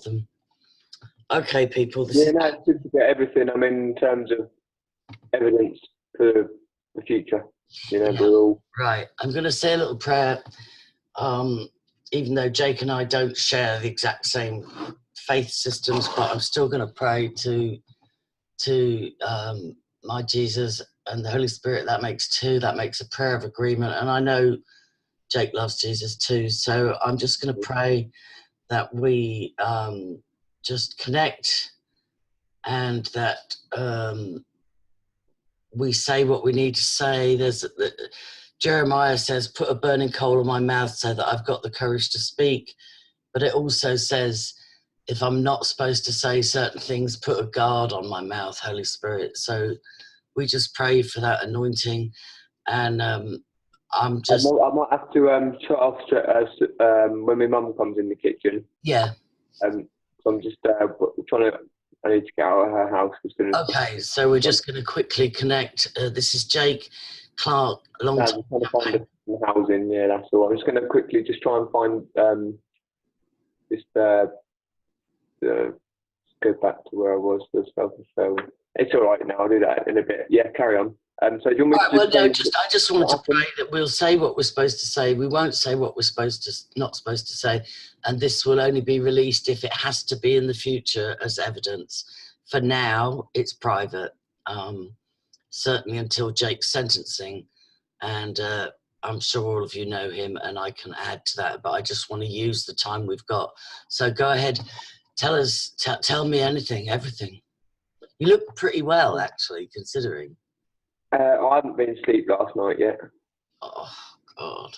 them. Okay, people. Yeah, no, it's good to get everything. I mean, in terms of evidence for the future, you know, we're all right. I'm going to say a little prayer. Even though Jake and I don't share the exact same faith systems, but I'm still going to pray to my Jesus and the Holy Spirit. That makes two. That makes a prayer of agreement. And I know Jake loves Jesus too. So I'm just going to pray that we just connect, and that we say what we need to say. Jeremiah says, put a burning coal in my mouth so that I've got the courage to speak. But it also says, if I'm not supposed to say certain things, put a guard on my mouth, Holy Spirit. So we just pray for that anointing. And I might have to shut off when my mum comes in the kitchen. Yeah. So I'm just I need to get out of her house as soon as Okay, so we're just going to quickly connect. This is Jake, Clarke, long time. I'm trying to find the housing, yeah, that's all. I'm just going to quickly just try and find go back to where I was, the self-fulfillment. It's all right now, I'll do that in a bit. Yeah, carry on. So do you want me to I just wanted to pray that we'll say what we're supposed to say. We won't say what we're not supposed to say. And this will only be released if it has to be in the future as evidence. For now, it's private, certainly until Jake's sentencing. And I'm sure all of you know him, and I can add to that, but I just want to use the time we've got. So go ahead, tell me anything, everything. You look pretty well, actually, considering. I haven't been asleep last night yet. Oh, God.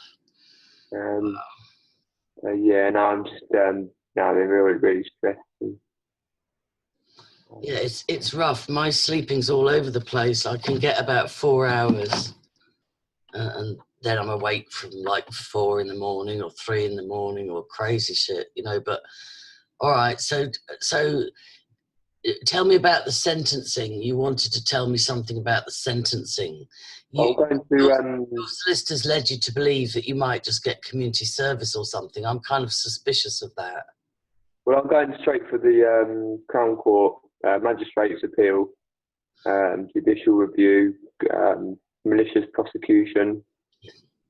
Yeah, now I'm just now I'm really, really stressed. Yeah, it's rough. My sleeping's all over the place. I can get about 4 hours, and then I'm awake from like 4 in the morning or 3 in the morning or crazy shit, you know. But all right, so tell me about the sentencing. You wanted to tell me something about the sentencing. Your solicitors led you to believe that you might just get community service or something. I'm kind of suspicious of that. Well, I'm going straight for the Crown Court, Magistrates' Appeal, Judicial Review, malicious prosecution,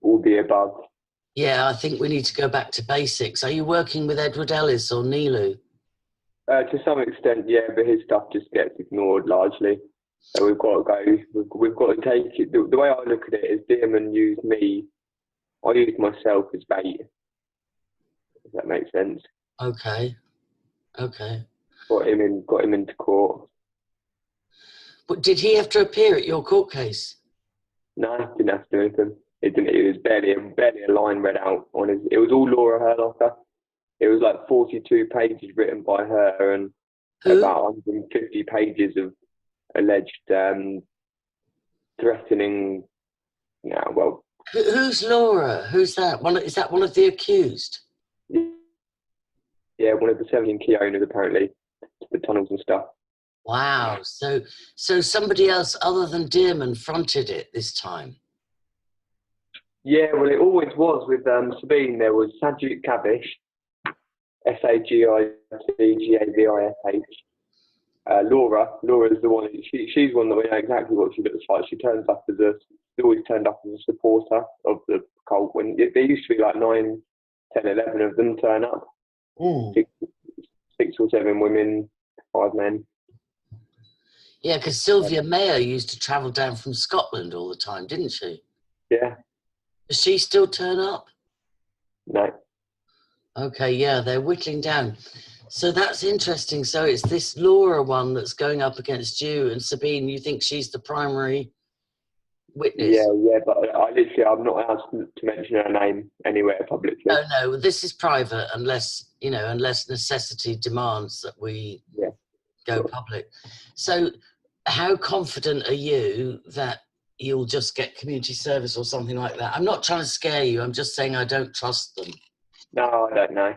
all the above. Yeah, I think we need to go back to basics. Are you working with Edward Ellis or Nilu? To some extent, yeah, but his stuff just gets ignored largely. So we've got to go. We've got to take it. The way I look at it is, Dearman used me. I used myself as bait. If that makes sense. Okay. Got him into court. But did he have to appear at your court case? No, he didn't have to do anything. It was barely a line read out on his. It was all Laura Herlocker. It was like 42 pages written by her and about 150 pages of alleged threatening. Yeah, well. Who's Laura? Who's that? Is that one of the accused? Yeah, one of the 17 key owners, apparently, the tunnels and stuff. Wow. So somebody else other than Dearman fronted it this time? Yeah, well, it always was with Sabine. There was Sajid Kavish, Sagitigavih. Laura's the one. She's one that we know exactly what she looks like. She always turned up as a supporter of the cult. When there used to be like 9, 10, 11 of them turn up. 6 or 7 women, 5 men. Yeah, because Sylvia Mayer used to travel down from Scotland all the time, didn't she? Yeah. Does she still turn up? No. Okay, yeah, they're whittling down. So that's interesting. So it's this Laura one that's going up against you, and Sabine, you think she's the primary witness? Yeah, but I'm not allowed to mention her name anywhere publicly. No, this is private unless necessity demands that we go public. So how confident are you that you'll just get community service or something like that? I'm not trying to scare you. I'm just saying I don't trust them. No, I don't know.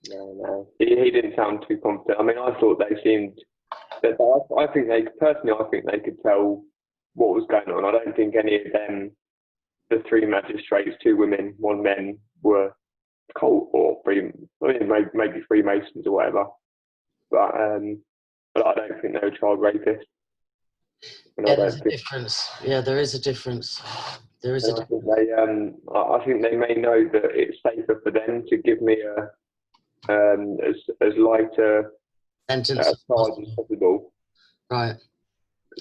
No. He didn't sound too confident. I mean, I thought they seemed. I think they could tell what was going on. I don't think any of them, the 3 magistrates, 2 women, 1 man, were cult or maybe Freemasons or whatever. But I don't think they're child rapists. And Yeah, there's a difference. Yeah, there is a difference. There is a difference. I think they may know that it's safer for them to give me as light a Sentence charge as possible. Right.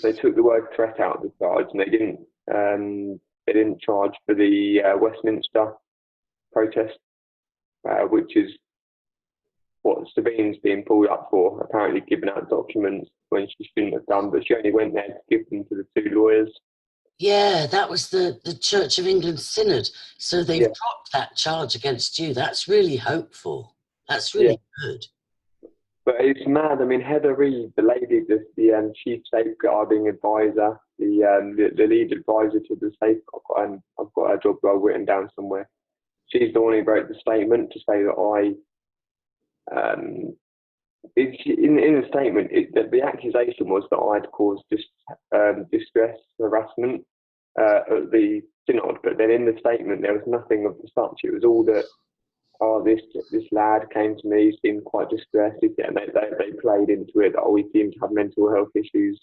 They took the word threat out of the charge, and they didn't charge for the Westminster protest, which is what Sabine's being pulled up for, apparently giving out documents when she shouldn't have done, but she only went there to give them to the 2 lawyers. Yeah, that was the Church of England Synod. So they've dropped that charge against you. That's really hopeful. That's really good. But it's mad. I mean, Heather Reid, the lady, the chief safeguarding advisor, the lead advisor to the safeguard, I've got her job role written down somewhere. She's the one who wrote the statement to say that in the statement, the accusation was that I'd caused distress, harassment at the synod, but then in the statement there was nothing of the such. It was all that, this lad came to me, seemed quite distressed, and they played into it that he seemed to have mental health issues.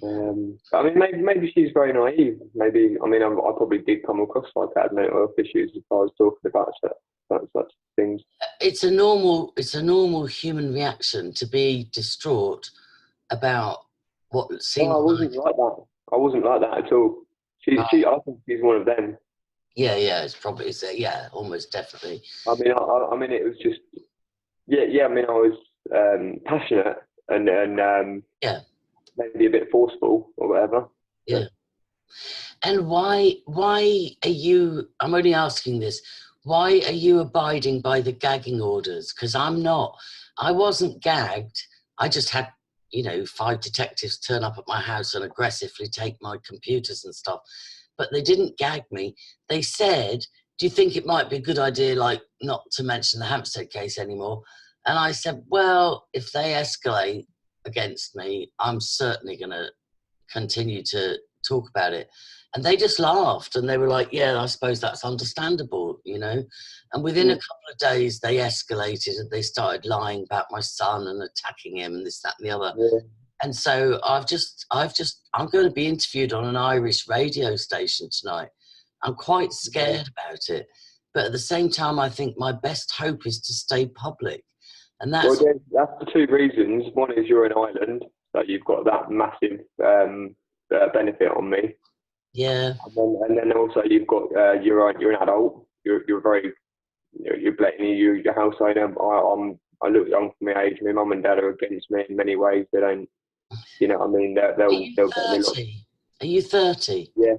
I mean, maybe she's very naive. Maybe, I mean, I probably did come across like I had mental health issues if I was talking about such things. It's a normal human reaction to be distraught about what seems. No, I wasn't like that. I wasn't like that at all. I think she's one of them. Yeah, it's probably, almost definitely. I mean, it was just, I mean, I was passionate and maybe a bit forceful or whatever. Yeah. And why are you? I'm only asking this. Why are you abiding by the gagging orders? Because I'm not. I wasn't gagged. I just had, 5 detectives turn up at my house and aggressively take my computers and stuff. But they didn't gag me. They said, do you think it might be a good idea, like, not to mention the Hampstead case anymore? And I said, well, if they escalate against me, I'm certainly going to continue to talk about it. And they just laughed and they were like, yeah, I suppose that's understandable, And within a couple of days, they escalated and they started lying about my son and attacking him and this, that, and the other. Yeah. And so I'm going to be interviewed on an Irish radio station tonight. I'm quite scared about it. But at the same time, I think my best hope is to stay public. And that's the 2 reasons. One is you're in Ireland, so you've got that massive benefit on me. Yeah. And then also you've got you're an adult. You're very you're blatantly your house owner. I look young for my age. My mum and dad are against me in many ways. They don't. I mean, they'll get me. Are you 30? Yeah.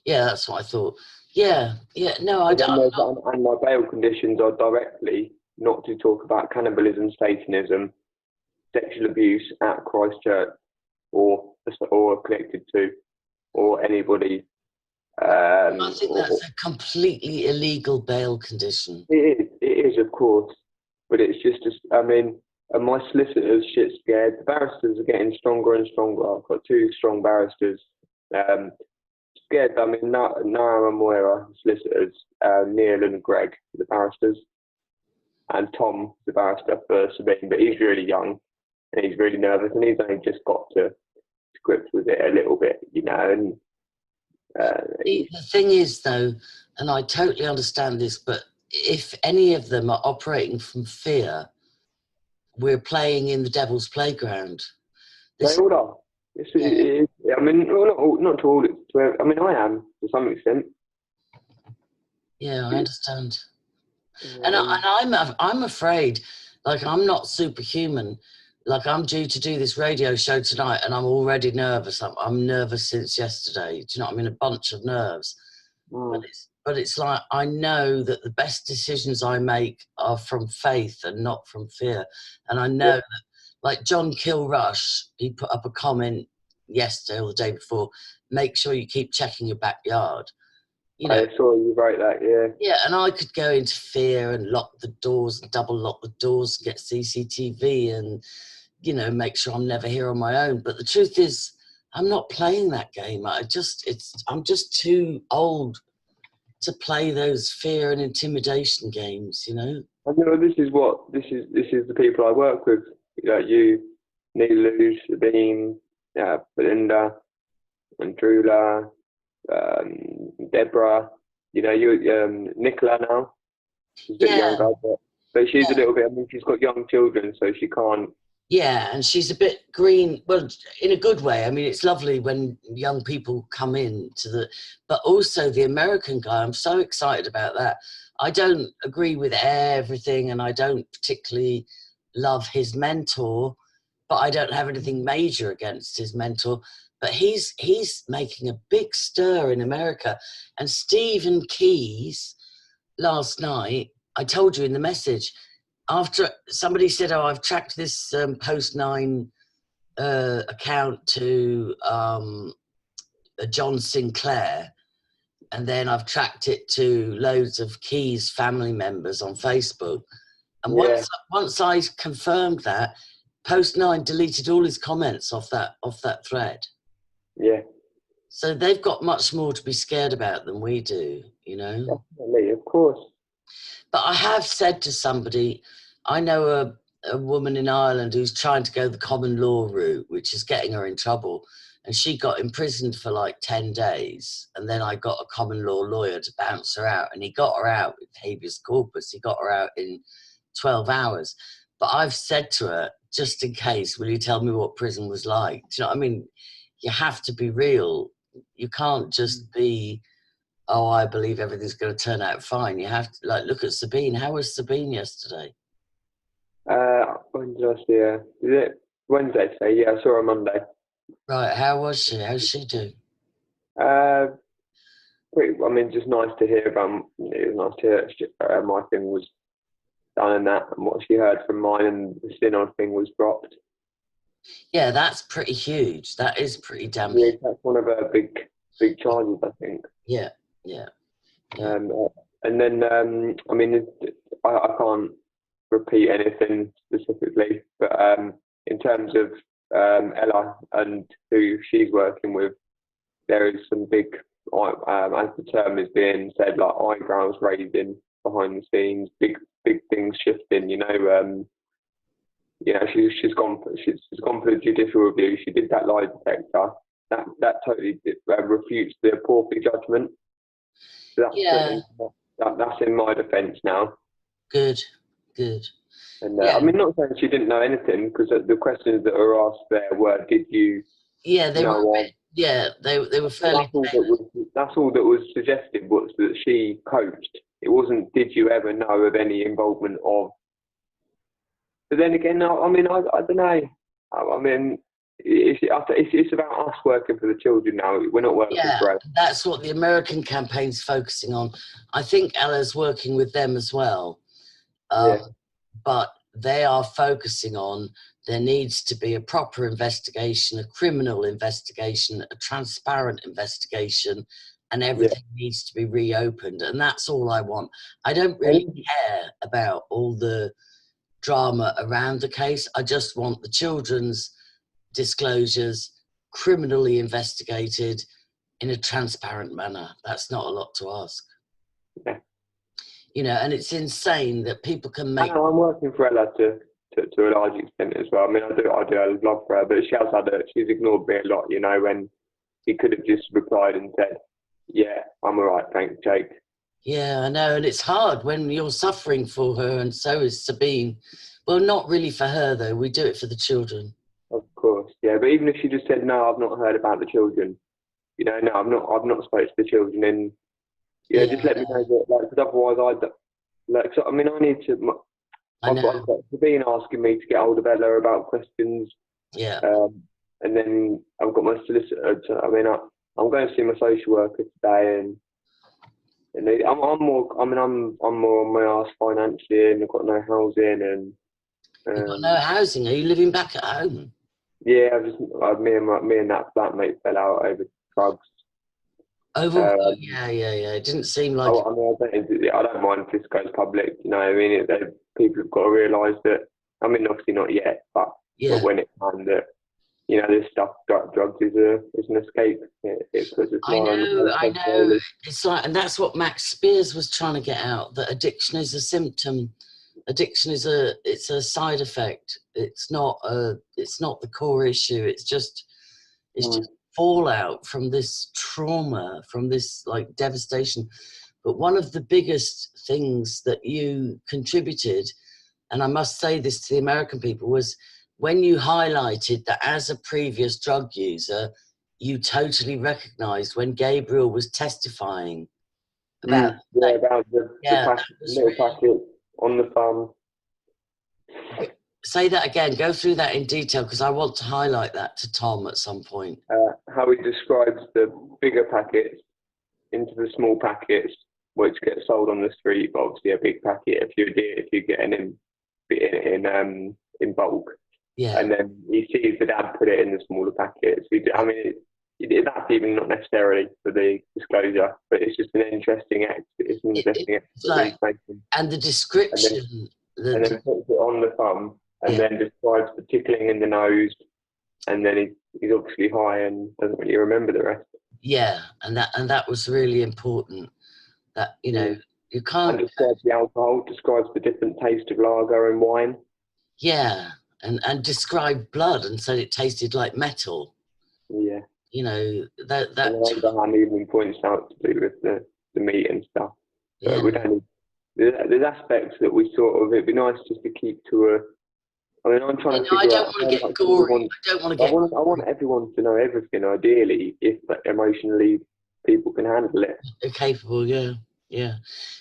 Yeah, that's what I thought. Yeah. No, I don't. And my bail conditions are directly not to talk about cannibalism, Satanism, sexual abuse at Christchurch, or connected to, or anybody. I think that's a completely illegal bail condition. It is, of course, but it's just, and my solicitors shit scared. The barristers are getting stronger and stronger. I've got 2 strong barristers. Scared. I mean, Nara and Moira, solicitors, Neil and Greg, the barristers, and Tom, the barrister for Sabine, but he's really young and he's really nervous and he's only just got to grips with it a little bit, and the thing is, though, and I totally understand this, but if any of them are operating from fear, we're playing in the devil's playground. They all are. It is. I mean, not to all. I mean, I am to some extent. Yeah, I understand. And I'm afraid, like, I'm not superhuman. Like, I'm due to do this radio show tonight and I'm already nervous. I'm nervous since yesterday. Do you know what I mean? A bunch of nerves. But it's like, I know that the best decisions I make are from faith and not from fear. And I know that, like John Kilrush, he put up a comment yesterday or the day before, make sure you keep checking your backyard. I saw you write that, Yeah, and I could go into fear and lock the doors and double lock the doors, get CCTV and, make sure I'm never here on my own. But the truth is, I'm not playing that game. I'm just too old to play those fear and intimidation games, you know. I know this is the people I work with. You, Nilu, Sabine, Belinda, and Drula, Deborah. You know, Nicola now. She's a bit younger, but she's a little bit. I mean, she's got young children, so she can't. Yeah, and she's a bit green, well, in a good way. I mean, it's lovely when young people come in but also the American guy, I'm so excited about that. I don't agree with everything, and I don't particularly love his mentor, but I don't have anything major against his mentor. But he's making a big stir in America. And Stephen Keys, last night, I told you in the message, after somebody said, "Oh, I've tracked this Post 9 account to John Sinclair, and then I've tracked it to loads of Keys family members on Facebook." And once I confirmed that, Post 9 deleted all his comments off that thread. Yeah. So they've got much more to be scared about than we do, you know. Definitely, of course. But I have said to somebody, I know a woman in Ireland who's trying to go the common law route, which is getting her in trouble. And she got imprisoned for like 10 days. And then I got a common law lawyer to bounce her out. And he got her out with habeas corpus. He got her out in 12 hours. But I've said to her, just in case, will you tell me what prison was like? Do you know what I mean? You have to be real. You can't just be, oh, I believe everything's going to turn out fine. You have to, like, look at Sabine. How was Sabine yesterday? When did I see her? Is it Wednesday today? Yeah, I saw her Monday. Right, how was she? How's she do? I mean, just nice to hear about. It was nice to hear my thing was done and that, and what she heard from mine, and the synod thing was dropped. Yeah, that's pretty huge. That is pretty damn Yeah, huge. that's one of her big charges, I think. Yeah. And then, I mean, I can't repeat anything specifically, but in terms of Ella and who she's working with, there is some big, as the term is being said, like eyebrows raising behind the scenes, big things shifting. You know, she's gone for the judicial review. She did that lie detector. That totally refutes the Porphy judgment. So that's in my defence now. Good. And I mean, not saying she didn't know anything, because the questions that were asked there were, did you? Yeah, they were. They were fairly. That's all that was suggested, was that she coached. It wasn't, did you ever know of any involvement of? But then again, no, I mean, I don't know. I mean, it's about us working for the children now. We're not working for us. That's what the American campaign's focusing on. I think Ella's working with them as well. But they are focusing on, there needs to be a proper investigation, a criminal investigation, a transparent investigation, and everything needs to be reopened. And that's all I want. I don't really care about all the drama around the case. I just want the children's disclosures criminally investigated in a transparent manner. That's not a lot to ask. Yeah. You know, and it's insane that people can make. I'm working for Ella to a large extent as well. I mean, I do love for her, but she's ignored me a lot. You know, when he could have just replied and said, "Yeah, I'm all right, thanks, Jake." Yeah, I know, and it's hard when you're suffering for her, and so is Sabine. Well, not really for her though. We do it for the children. Of course, yeah. But even if she just said, "No, I've not heard about the children," you know, "No, I've not spoken to the children," and just let me know that, like, because otherwise I mean, I need to. I've got Sabine asking me to get hold of Ella about questions. Yeah. And then I've got my solicitor. I'm going to see my social worker today, and I'm more on my arse financially, and I've got no housing, and you've got no housing. Are you living back at home? Yeah, me and that flatmate fell out over drugs. Yeah. It didn't seem like. I don't mind if this goes public. You know, I mean, people have got to realise that. I mean, obviously not yet, but when it can, that you know, this stuff, drugs is an escape. It puts a smile on the I face. know. It's like, and that's what Max Spears was trying to get out, that addiction is a symptom. Addiction is it's a side effect. It's not the core issue. It's just fallout from this trauma, from this like devastation. But one of the biggest things that you contributed, and I must say this to the American people, was when you highlighted that as a previous drug user, you totally recognized when Gabriel was testifying about about the little packet on the thumb. Say that again. Go through that in detail, because I want to highlight that to Tom at some point. How he describes the bigger packets into the small packets, which get sold on the street. But obviously, a big packet if you get an in bulk. Yeah. And then he sees the dad put it in the smaller packets. I mean, that's even not necessarily for the disclosure, but it's just an interesting act. It's an interesting act. And the description. And then puts it on the thumb, and then describes the tickling in the nose, and then he's obviously high and doesn't really remember the rest. Yeah, and that was really important. That, you know, you can't. And describes the alcohol, describes the different taste of lager and wine. Yeah, and described blood and said it tasted like metal. Yeah. You know, that. And Abraham even points out to do with the meat and stuff. So we don't. There's aspects that we sort of. It'd be nice just to keep to a. I mean, I'm trying to figure out. I don't want to get gory. I want everyone to know everything. Ideally, if emotionally people can handle it. They're capable, yeah.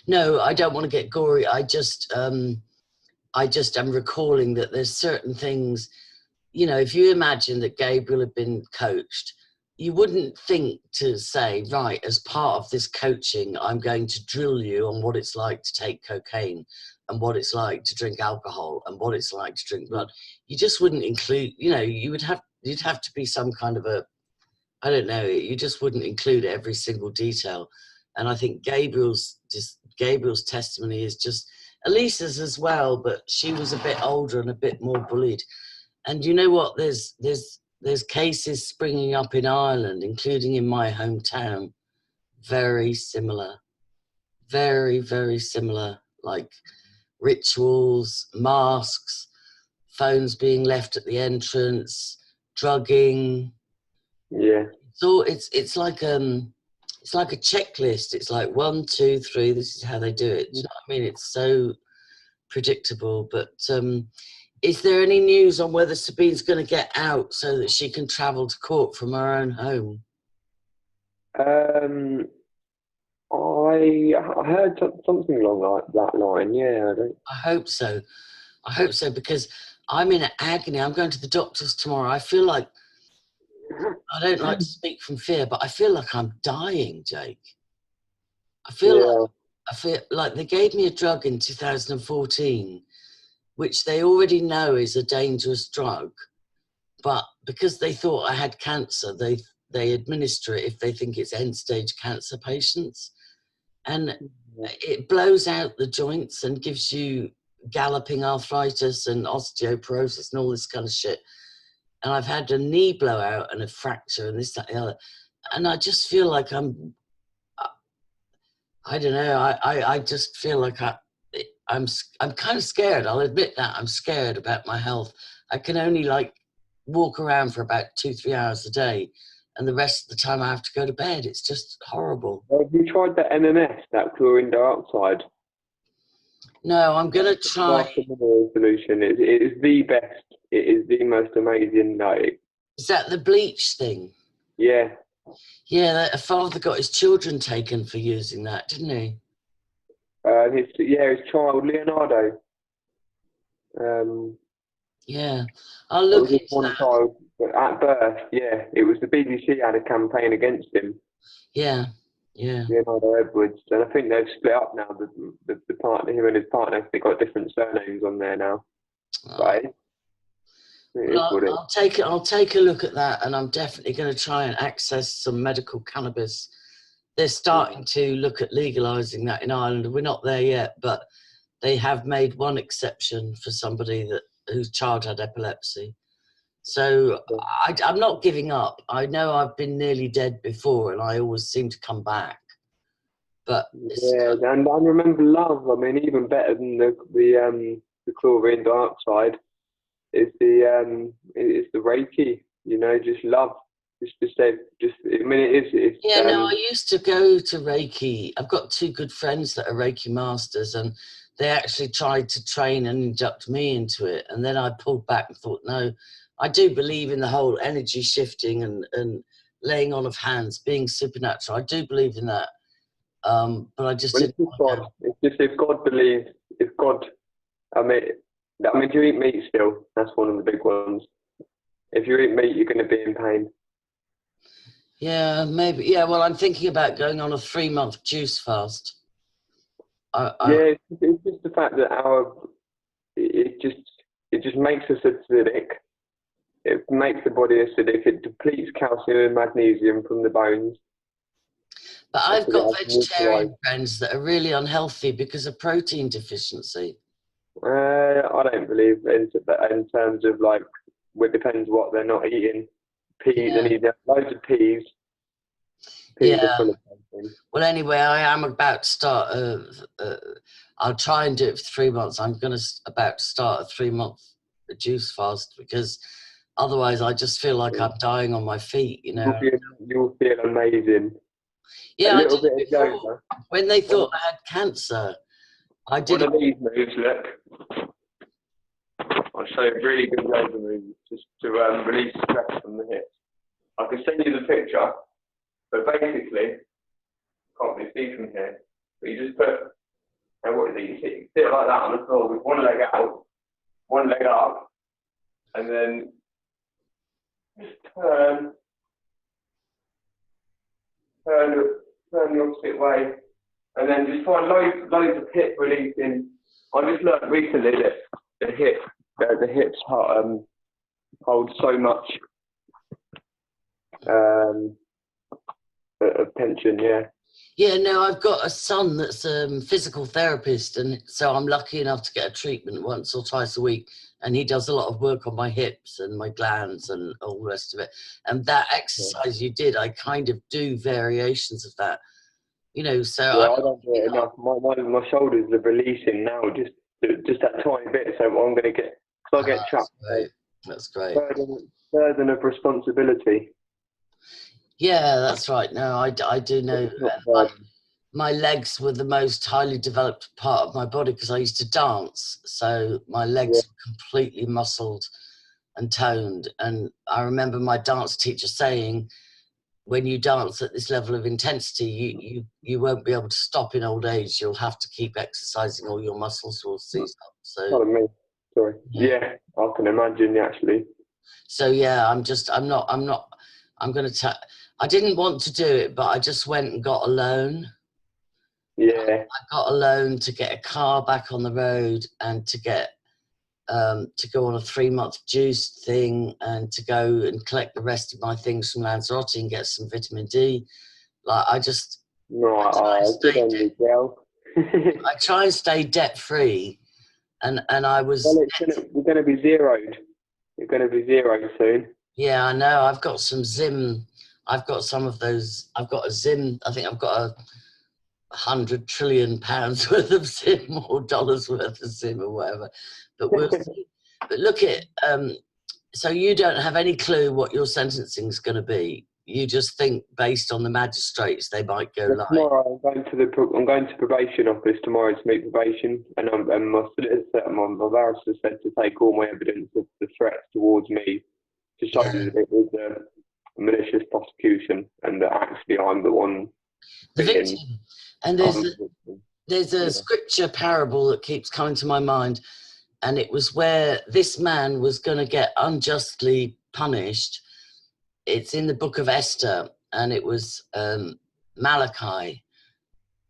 No, I don't want to get gory. I just am recalling that there's certain things. You know, if you imagine that Gabriel had been coached, you wouldn't think to say, right, as part of this coaching, I'm going to drill you on what it's like to take cocaine and what it's like to drink alcohol and what it's like to drink blood. You just wouldn't include, you know, you'd have to be some kind of I don't know, you just wouldn't include every single detail. And I think Gabriel's testimony is just, Elisa's as well, but she was a bit older and a bit more bullied. And you know what, there's cases springing up in Ireland, including in my hometown, very similar, very, very similar, like rituals, masks, phones being left at the entrance, drugging. Yeah. So it's like a checklist. It's like 1, 2, 3. This is how they do it. Do you know what I mean? It's so predictable. But is there any news on whether Sabine's going to get out so that she can travel to court from her own home? I heard something along that line. Yeah, I hope so. Because I'm in agony. I'm going to the doctors tomorrow. I feel like, I don't like to speak from fear, but I feel like I'm dying, Jake. I feel like they gave me a drug in 2014, which they already know is a dangerous drug, but because they thought I had cancer, they administer it if they think it's end-stage cancer patients. And it blows out the joints and gives you galloping arthritis and osteoporosis and all this kind of shit. And I've had a knee blowout and a fracture and this, that, and the other. And I just feel like I don't know, I just feel like I'm kind of scared. I'll admit that I'm scared about my health. I can only like walk around for about 2-3 hours a day, and the rest of the time I have to go to bed. It's just horrible. Have you tried that MMS, that chlorine dioxide? No, I'm gonna try. Mineral solution. It is the best. It is the most amazing. Is that the bleach thing? Yeah. Yeah, a father got his children taken for using that, didn't he? His child Leonardo. Yeah, I'll look into one that. child, but at birth, it was the BBC had a campaign against him. Yeah. Leonardo Edwards, and I think they've split up now. The partner, him and his partner, they got different surnames on there now. Right. I'll take a look at that, and I'm definitely going to try and access some medical cannabis. They're starting to look at legalising that in Ireland. We're not there yet, but they have made one exception for somebody whose child had epilepsy. So I'm not giving up. I know I've been nearly dead before, and I always seem to come back. But yeah, and remember love. I mean, even better than the chlorine dioxide is the Reiki. You know, just love. Just I mean, it's yeah, no, I used to go to Reiki. I've got two good friends that are Reiki masters, and they actually tried to train and induct me into it. And then I pulled back and thought, no, I do believe in the whole energy shifting and laying on of hands, being supernatural. I do believe in that. But I just didn't. It's God. It's just if God believes, if God, I mean, do you eat meat still? That's one of the big ones. If you eat meat, you're going to be in pain. Yeah, maybe. Yeah, well, I'm thinking about going on a 3-month juice fast. Yeah, it's just the fact that it just makes us acidic. It makes the body acidic. It depletes calcium and magnesium from the bones. But I've got vegetarian friends that are really unhealthy because of protein deficiency. I don't believe in terms of like, well, it depends what they're not eating. Peas, they need loads of peas. Peas are full of protein. Well, anyway, I am about to start. I'll try and do it for 3 months. I'm going to about to start a 3-month juice fast because otherwise I just feel like I'm dying on my feet. You know, you'll feel amazing. Yeah, I did it before. When they thought I had cancer, I did one of these moves. Look, I'll show you a really good yoga move just to release stress from the hips. I can send you the picture, but basically, can't really see from here. But you just put, and what is it? You sit like that on the floor with one leg out, one leg up, and then just turn the opposite way, and then just find loads of hip releasing. I just learned recently that the hips hold so much of tension. Yeah, no, I've got a son that's a physical therapist, and so I'm lucky enough to get a treatment once or twice a week, and he does a lot of work on my hips and my glands and all the rest of it. And that exercise you did, I kind of do variations of that, you know. So I don't do it enough. My shoulders are releasing now, just that tiny bit. So I'm going to get, because I get trapped. That's great. Burden of responsibility. Yeah, that's right. No, I do know. My legs were the most highly developed part of my body because I used to dance. So my legs were completely muscled and toned. And I remember my dance teacher saying, when you dance at this level of intensity, you won't be able to stop in old age. You'll have to keep exercising, or your muscles will seize up. So, pardon me. Sorry. Yeah, I can imagine actually. So yeah, I'm going to I didn't want to do it, but I just went and got a loan. Yeah. I got a loan to get a car back on the road and to get to go on a 3-month juice thing and to go and collect the rest of my things from Lanzarote and get some vitamin D. Like I just good on you, girl. I try and stay debt free, and I was. Well, you're going to be zeroed. You're going to be zeroed soon. Yeah, I know. I've got some Zim. I've got some of those. I've got a Zim. I think I've got £100 trillion worth of Zim or dollars worth of Zim or whatever. But we'll see. But look at so you don't have any clue what your sentencing is going to be. You just think based on the magistrates they might go live. Tomorrow I'm going to probation office tomorrow to meet probation, and my barrister said to take all my evidence of the threats towards me to show that it was a malicious prosecution and that actually I'm the one. The victim. And there's a scripture parable that keeps coming to my mind, and it was where this man was going to get unjustly punished. It's in the book of Esther, and it was Malachi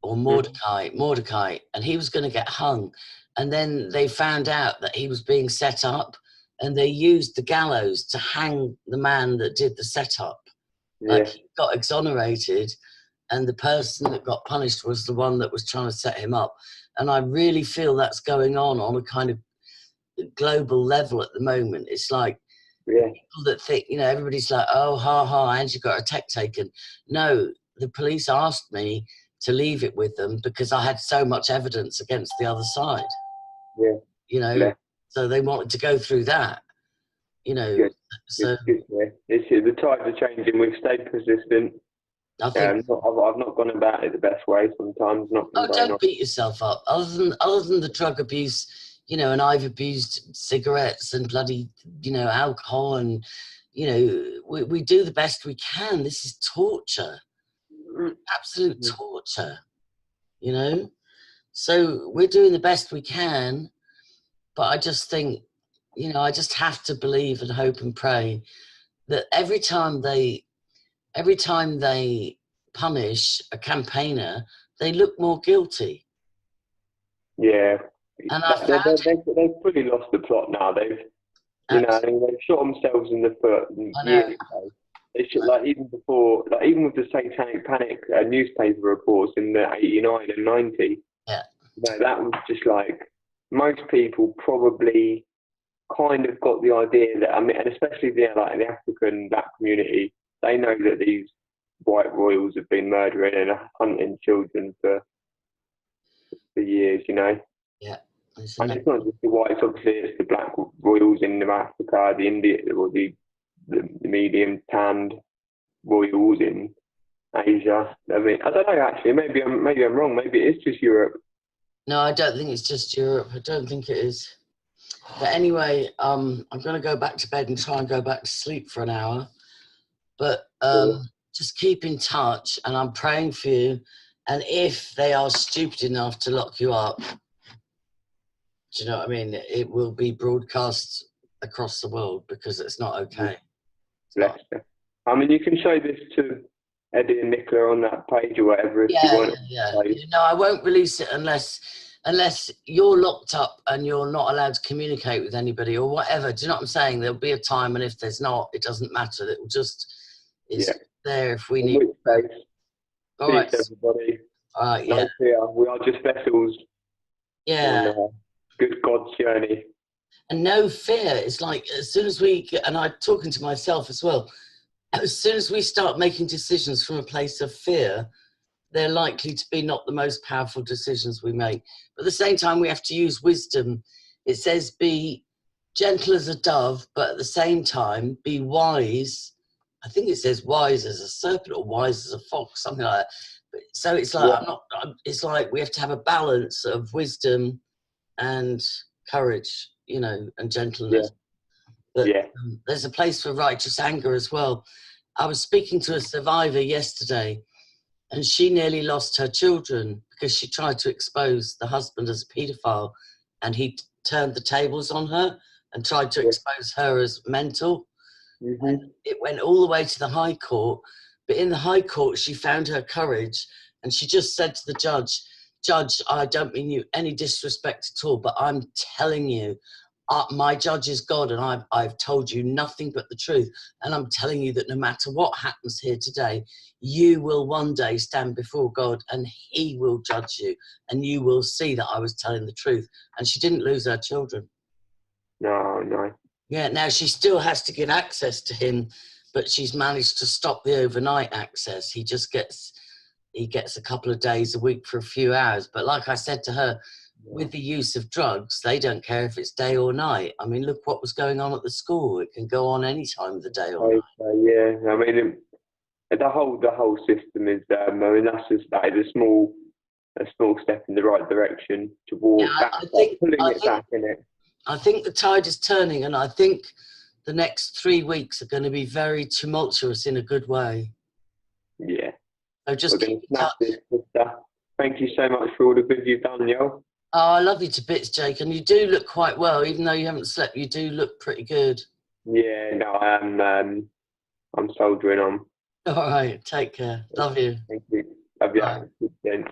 or Mordecai, and he was going to get hung. And then they found out that he was being set up, and they used the gallows to hang the man that did the setup. Like he got exonerated, and the person that got punished was the one that was trying to set him up. And I really feel that's going on a kind of global level at the moment. It's like Yeah. People that think, you know, everybody's like, oh, ha ha, Angie got her tech taken. No, the police asked me to leave it with them because I had so much evidence against the other side. Yeah. You know, Yeah. so they wanted to go through that. You know, Good. so Good. Yeah. The tides are changing. We've stayed persistent. I think. I've not gone about it the best way sometimes. Not been Oh, very don't nice. beat yourself up. Other than the drug abuse, you know, and I've abused cigarettes and bloody, you know, alcohol, and you know, we do the best we can. This is torture, absolute torture. You know, so we're doing the best we can, but I just think, you know, I just have to believe and hope and pray that every time they punish a campaigner, they look more guilty. Yeah. And I found They've fully lost the plot now. You know, I mean, they've shot themselves in the foot I know. years ago. They should, like, even before, like, even with the Satanic Panic newspaper reports in the 89 and 90, Yeah. you know, that was just like, most people probably kind of got the idea that, I mean, and especially the African black community, they know that these white royals have been murdering and hunting children for years, you know. Yeah. And it's not just the whites, obviously, it's the black royals in Africa, the India, or the medium tanned royals in Asia. I mean, I don't know actually. Maybe I'm wrong. Maybe it is just Europe. No, I don't think it's just Europe. I don't think it is. But anyway, I'm going to go back to bed and try and go back to sleep for an hour. But just keep in touch, and I'm praying for you. And if they are stupid enough to lock you up, do you know what I mean? It will be broadcast across the world because it's not okay. Bless you. I mean, you can show this to Eddie and Nicola on that page or whatever if you want. Yeah. No, I won't release it unless you're locked up and you're not allowed to communicate with anybody or whatever. Do you know what I'm saying? There'll be a time, and if there's not, it doesn't matter. It will just, it's there if we need. All right. Peace, everybody. All right, yeah. No fear. We are just vessels. Yeah. On good God's journey. And no fear. It's like, as soon as we get, and I'm talking to myself as well, as soon as we start making decisions from a place of fear, they're likely to be not the most powerful decisions we make. But at the same time, we have to use wisdom. It says, be gentle as a dove, but at the same time, be wise. I think it says wise as a serpent or wise as a fox, something like that. So it's like, it's like we have to have a balance of wisdom and courage, you know, and gentleness. But there's a place for righteous anger as well. I was speaking to a survivor yesterday, and she nearly lost her children because she tried to expose the husband as a paedophile, and he turned the tables on her and tried to expose her as mental. And it went all the way to the High Court. But in the High Court, she found her courage, and she just said to the judge, Judge, I don't mean you any disrespect at all, but I'm telling you, my judge is God, and I've told you nothing but the truth. And I'm telling you that no matter what happens here today, you will one day stand before God, and he will judge you, and you will see that I was telling the truth. And she didn't lose her children. No. Yeah, now she still has to get access to him, but she's managed to stop the overnight access. He gets a couple of days a week for a few hours. But like I said to her, with the use of drugs, they don't care if it's day or night. I mean, look what was going on at the school. It can go on any time of the day or night. Yeah, I mean, the whole system is. I mean, that's just a small step in the right direction towards pulling it back in it. I think the tide is turning, and I think the next 3 weeks are going to be very tumultuous in a good way. Yeah. So just keep in touch. Thank you so much for all the good you've done, yo. Oh, I love you to bits, Jake, and you do look quite well, even though you haven't slept. You do look pretty good. Yeah, no, I am. I'm soldiering on. All right, take care. Love you. Thank you. Love you.